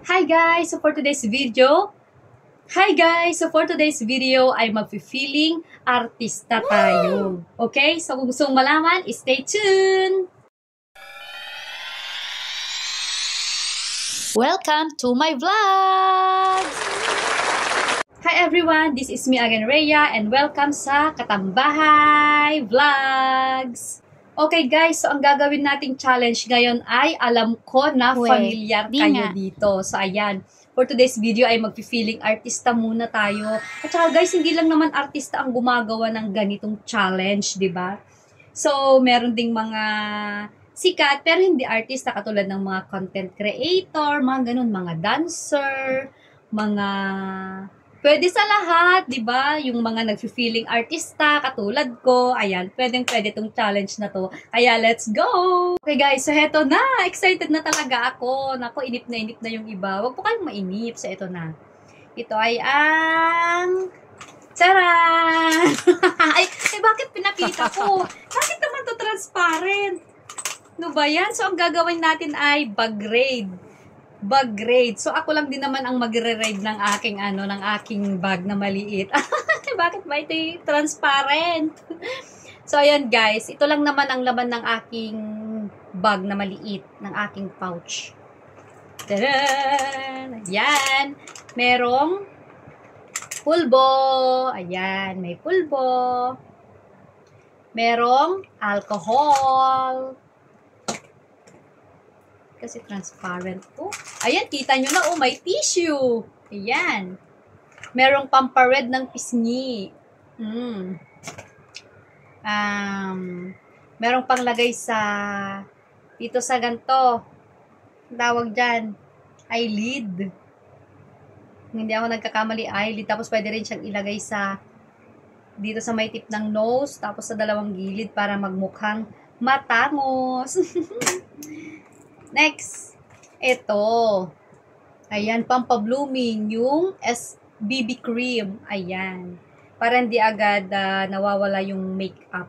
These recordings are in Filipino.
Hi guys! So for today's video, ay magpi-feeling artista tayo. Okay? So kung gusto mong malaman, stay tuned! Welcome to my vlog! Hi everyone! This is me again, Rhea, and welcome sa Katambahay Vlogs! Okay guys, so ang gagawin nating challenge ngayon ay alam ko na familiar kayo dito. So ayan, for today's video ay magpi-feeling artista muna tayo. At saka guys, hindi lang naman artista ang gumagawa ng ganitong challenge, di ba? So meron ding mga sikat pero hindi artista katulad ng mga content creator, mga ganun, mga dancer, mga pwede sa lahat, di ba? Yung mga nag-feeling artista, katulad ko, ayan, pwede tong challenge na to. Kaya, let's go! Okay guys, so heto na! Excited na talaga ako. Naku, inip na yung iba. Huwag po kayong mainip. So, eto na. Ito ay ang... Charan! ay, bakit pinakita ko? Bakit naman to transparent? Ano ba yan? So, ang gagawin natin ay bag raid. So, ako lang din naman ang magre-raid ng aking ng aking bag na maliit. Bakit ba ito transparent? So, ayan guys. Ito lang naman ang laman ng aking bag na maliit. Ng aking pouch. Tadaan! Ayan. Merong pulbo. Ayan. May pulbo. Merong alcohol. Kasi transparent po. Ayan, kita nyo na, may tissue. Ayan. Merong pampared ng pisngi. Merong panglagay sa, dito sa ganito. Tawag dyan, eyelid. Hindi ako nagkakamali, eyelid. Tapos pwede rin siyang ilagay sa, dito sa may tip ng nose. Tapos sa dalawang gilid para magmukhang matangos. Next, ito. Ayan, pampablooming, yung BB cream. Ayan. Para hindi agad nawawala yung makeup.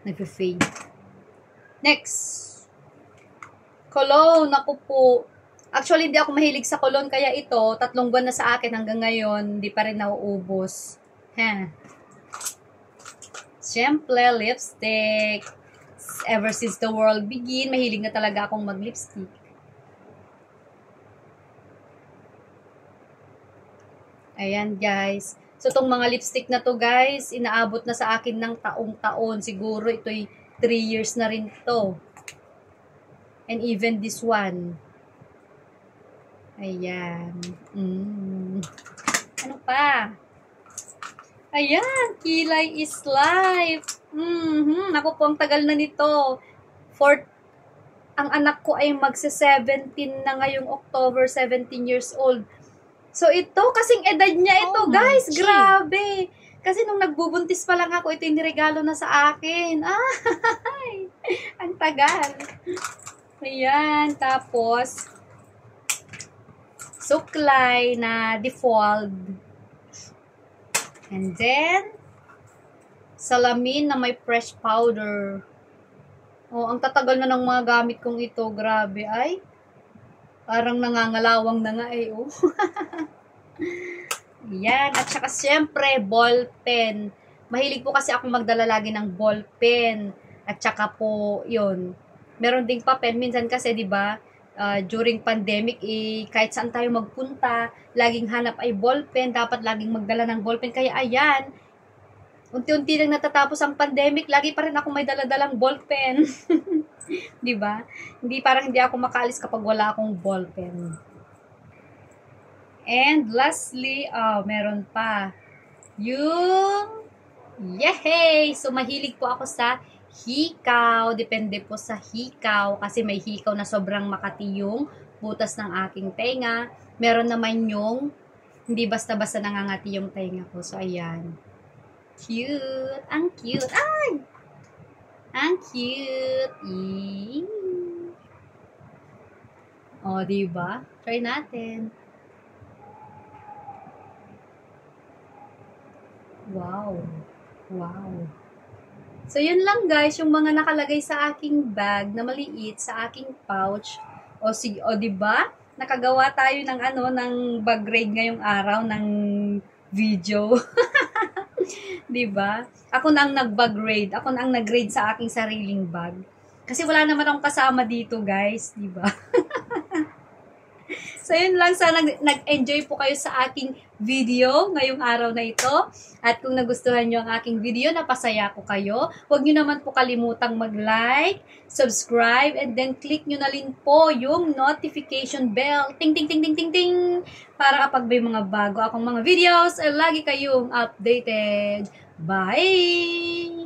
Nag-fade. Next, cologne. Ako po. Actually, hindi ako mahilig sa cologne, kaya ito, 3 buwan na sa akin hanggang ngayon, hindi pa rin nauubos. Siyempre, lipstick. Ever since the world began, mahilig na talaga akong mag-lipstick. Ayan, guys. So, itong mga lipstick na to, guys, inaabot na sa akin ng taong-taon. Siguro, ito'y 3 years na rin to. And even this one. Ayan. Ano pa? Ayan, Kilay is life. Ako po, ang tagal na nito. Ang anak ko ay magse-17 na ngayong October, 17 years old. So, ito, kasing edad niya ito, guys. Grabe. Kasi nung nagbubuntis pa lang ako, ito yung niregalo na sa akin. Ay, ang tagal. Ayan, tapos, suklay na default. And then, salamin na may fresh powder. Oh, ang tatagal na ng mga gamit kong ito. Grabe. Ay, parang nangangalawang na nga eh. Oh. Yan. At saka siyempre, ball pen. Mahilig po kasi ako magdala lagi ng ball pen. At saka po, yun. Meron ding pa pen. Minsan kasi, di ba, during pandemic, kahit saan tayo magpunta, laging hanap ay ballpen, dapat laging magdala ng ballpen. Kaya ayan, unti-unti lang natatapos ang pandemic, lagi pa rin ako may dala-dalang ballpen. Di ba? Parang hindi ako makaalis kapag wala akong ballpen. And lastly, meron pa. Yung, yehey! So, mahilig po ako sa hikaw. Depende po sa hikaw kasi may hikaw na sobrang makati yung butas ng aking tenga. Meron naman yung hindi basta-basta nangangati yung tenga ko. So, ayan. Cute. Ang cute. Ay! Ang cute. O, diba? Try natin. Wow. Wow. So, yun lang guys, yung mga nakalagay sa aking bag na maliit, sa aking pouch. O diba? nakagawa tayo ng ng bag raid ngayong araw ng video. 'Di ba? Ako na ang nag-bag raid. Ako na ang nag-raid sa aking sariling bag. Kasi wala naman akong kasama dito, guys, 'di ba? So, yun lang. Sana nag-enjoy po kayo sa aking video ngayong araw na ito. At kung nagustuhan nyo ang aking video, napasaya ko kayo. Huwag nyo naman po kalimutang mag-like, subscribe, and then click nyo na rin po yung notification bell. Ting, ting, ting, ting, ting, ting. Para kapag may mga bago akong mga videos, lagi kayong updated. Bye!